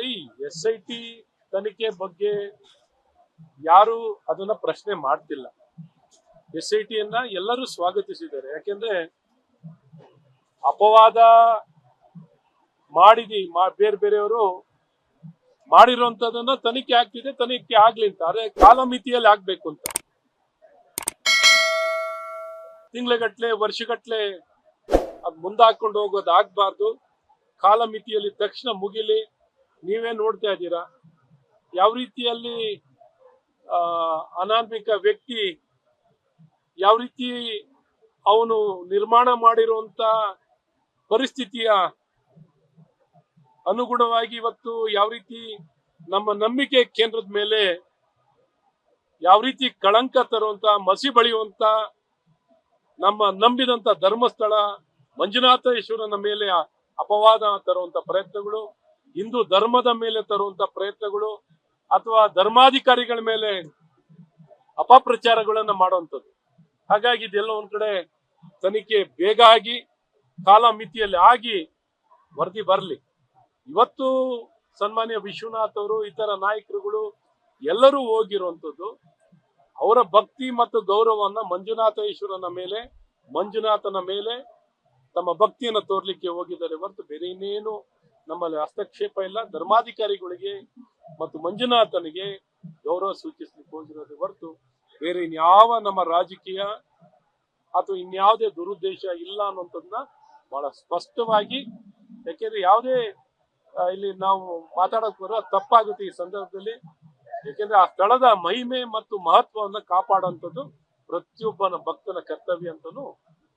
ನೋಡಿ, SIT ತನಿಖೆ ಬಗ್ಗೆ ಯಾರು ಅದನ್ನ ಪ್ರಶ್ನೆ ಮಾಡ್ತಿಲ್ಲ. SITಯನ್ನ ಎಲ್ಲರೂ ಸ್ವಾಗತಿಸಿದ್ದಾರೆ. ಯಾಕೆಂದ್ರೆ ಅಪವಾದ ಬೇರೆ ಬೇರೆಯವರು ಮಾಡಿರುವಂತದನ್ನ ತನಿಖೆ ಆಗ್ತಿದೆ, ತನಿಖೆ ಆಗ್ಲಿ ಅಂತ. ಆದ್ರೆ ಕಾಲಮಿತಿಯಲ್ಲಿ ಆಗ್ಬೇಕು ಅಂತ. ತಿಂಗಳಗಟ್ಲೆ ವರ್ಷಗಟ್ಲೆ ಅದ್ ಮುಂದಾಕೊಂಡು ಹೋಗೋದು ಆಗ್ಬಾರ್ದು. ಕಾಲಮಿತಿಯಲ್ಲಿ ತಕ್ಷಣ ಮುಗಿಲಿ. ನೀವೇ ನೋಡ್ತಾ ಇದ್ದೀರಾ ಯಾವ ರೀತಿಯಲ್ಲಿ ಅನಾಮಿಕ ವ್ಯಕ್ತಿ ಯಾವ ರೀತಿ ಅವನು ನಿರ್ಮಾಣ ಮಾಡಿರುವಂತ ಪರಿಸ್ಥಿತಿಯ ಅನುಗುಣವಾಗಿ ಇವತ್ತು ಯಾವ ರೀತಿ ನಮ್ಮ ನಂಬಿಕೆ ಕೇಂದ್ರದ ಮೇಲೆ ಯಾವ ರೀತಿ ಕಳಂಕ ತರುವಂತ, ಮಸಿ ಬಳಿಯುವಂತ, ನಮ್ಮ ನಂಬಿದಂತ ಧರ್ಮಸ್ಥಳ ಮಂಜುನಾಥೇಶ್ವರನ ಮೇಲೆ ಅಪವಾದ ತರುವಂತ ಪ್ರಯತ್ನಗಳು, ಹಿಂದೂ ಧರ್ಮದ ಮೇಲೆ ತರುವಂತ ಪ್ರಯತ್ನಗಳು, ಅಥವಾ ಧರ್ಮಾಧಿಕಾರಿಗಳ ಮೇಲೆ ಅಪಪ್ರಚಾರಗಳನ್ನ ಮಾಡುವಂಥದ್ದು. ಹಾಗಾಗಿ ಇದೆಲ್ಲ ಒಂದ್ ಕಡೆ ತನಿಖೆ ಬೇಗ ಆಗಿ ಕಾಲಮಿತಿಯಲ್ಲಿ ಆಗಿ ವರದಿ ಬರಲಿ. ಇವತ್ತು ಸನ್ಮಾನ್ಯ ವಿಶ್ವನಾಥ್ ಅವರು, ಇತರ ನಾಯಕರುಗಳು ಎಲ್ಲರೂ ಹೋಗಿರುವಂತದ್ದು ಅವರ ಭಕ್ತಿ ಮತ್ತು ಗೌರವವನ್ನ ಮಂಜುನಾಥನ ಮೇಲೆ ತಮ್ಮ ಭಕ್ತಿಯನ್ನು ತೋರ್ಲಿಕ್ಕೆ ಹೋಗಿದ್ದಾರೆ ಹೊರತು ಬೇರೆ ಇನ್ನೇನು ನಮ್ಮಲ್ಲಿ ಹಸ್ತಕ್ಷೇಪ ಇಲ್ಲ. ಧರ್ಮಾಧಿಕಾರಿಗಳಿಗೆ ಮತ್ತು ಮಂಜುನಾಥನಿಗೆ ಗೌರವ ಸೂಚಿಸ್ಲಿಕ್ಕೆ ಹೋಗಿರೋದು ಹೊರತು ಬೇರೆ ಇನ್ಯಾವ ನಮ್ಮ ರಾಜಕೀಯ ಅಥವಾ ಇನ್ಯಾವುದೇ ದುರುದ್ದೇಶ ಇಲ್ಲ ಅನ್ನೋಂಥದ್ದನ್ನ ಬಹಳ ಸ್ಪಷ್ಟವಾಗಿ, ಯಾಕೆಂದ್ರೆ ಯಾವುದೇ ಇಲ್ಲಿ ನಾವು ಮಾತಾಡಕ್ ಬರೋ ತಪ್ಪಾಗುತ್ತೆ ಈ ಸಂದರ್ಭದಲ್ಲಿ. ಯಾಕೆಂದ್ರೆ ಆ ಸ್ಥಳದ ಮಹಿಮೆ ಮತ್ತು ಮಹತ್ವವನ್ನು ಕಾಪಾಡುವಂಥದ್ದು ಪ್ರತಿಯೊಬ್ಬನ ಭಕ್ತನ ಕರ್ತವ್ಯ ಅಂತನೂ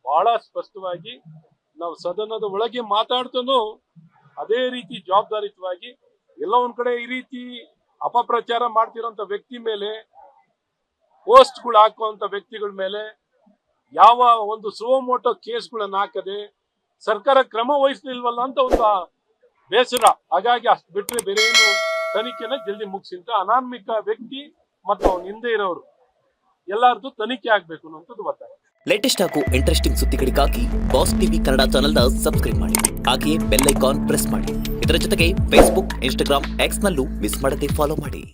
ಬಹಳ ಸ್ಪಷ್ಟವಾಗಿ ನಾವು ಸದನದ ಒಳಗೆ ಮಾತಾಡ್ತಾನೂ ಅದೇ ರೀತಿ ಜವಾಬ್ದಾರಿತವಾಗಿ ಎಲ್ಲ ಒಂದ್ ಕಡೆ ಈ ರೀತಿ ಅಪಪ್ರಚಾರ ಮಾಡ್ತಿರೋಂಥ ವ್ಯಕ್ತಿ ಮೇಲೆ, ಪೋಸ್ಟ್ಗಳು ಹಾಕುವಂತ ವ್ಯಕ್ತಿಗಳ ಮೇಲೆ ಯಾವ ಒಂದು ಸುವಮೋಟೋ ಕೇಸ್ಗಳನ್ನ ಹಾಕದೆ ಸರ್ಕಾರ ಕ್ರಮ ವಹಿಸಲಿಲ್ವಲ್ಲ ಅಂತ ಒಂದು ಬೇಸರ. ಹಾಗಾಗಿ ಅಷ್ಟು ಬಿಟ್ರೆ ಬೇರೆ ಏನು ತನಿಖೆನ ಜಲ್ದಿ ಮುಗಿಸಿಂತ ಅನಾಮಿಕ ವ್ಯಕ್ತಿ ಮತ್ತು ಅವನ ಹಿಂದೆ ಇರೋರು ಎಲ್ಲಾರ್ದು ತನಿಖೆ ಆಗ್ಬೇಕು ಅನ್ನೋಂಥದ್ದು ಒತ್ತಾಯ. ಲೇಟೆಸ್ಟ್ ಹಾಗೂ ಇಂಟ್ರೆಸ್ಟಿಂಗ್ ಸುದ್ದಿಗಳಿಗಾಗಿ ಬಾಸ್ ಟಿವಿ ಕನ್ನಡ ಚಾನೆಲ್ನ ಸಬ್ಸ್ಕ್ರೈಬ್ ಮಾಡಿ. ಹಾಗೆಯೇ ಬೆಲ್ ಐಕಾನ್ ಪ್ರೆಸ್ ಮಾಡಿ. ಇದರ ಜೊತೆಗೆ ಫೇಸ್ಬುಕ್, ಇನ್ಸ್ಟಾಗ್ರಾಮ್, ಎಕ್ಸ್ ನಲ್ಲೂ ಮಿಸ್ ಮಾಡದೆ ಫಾಲೋ ಮಾಡಿ.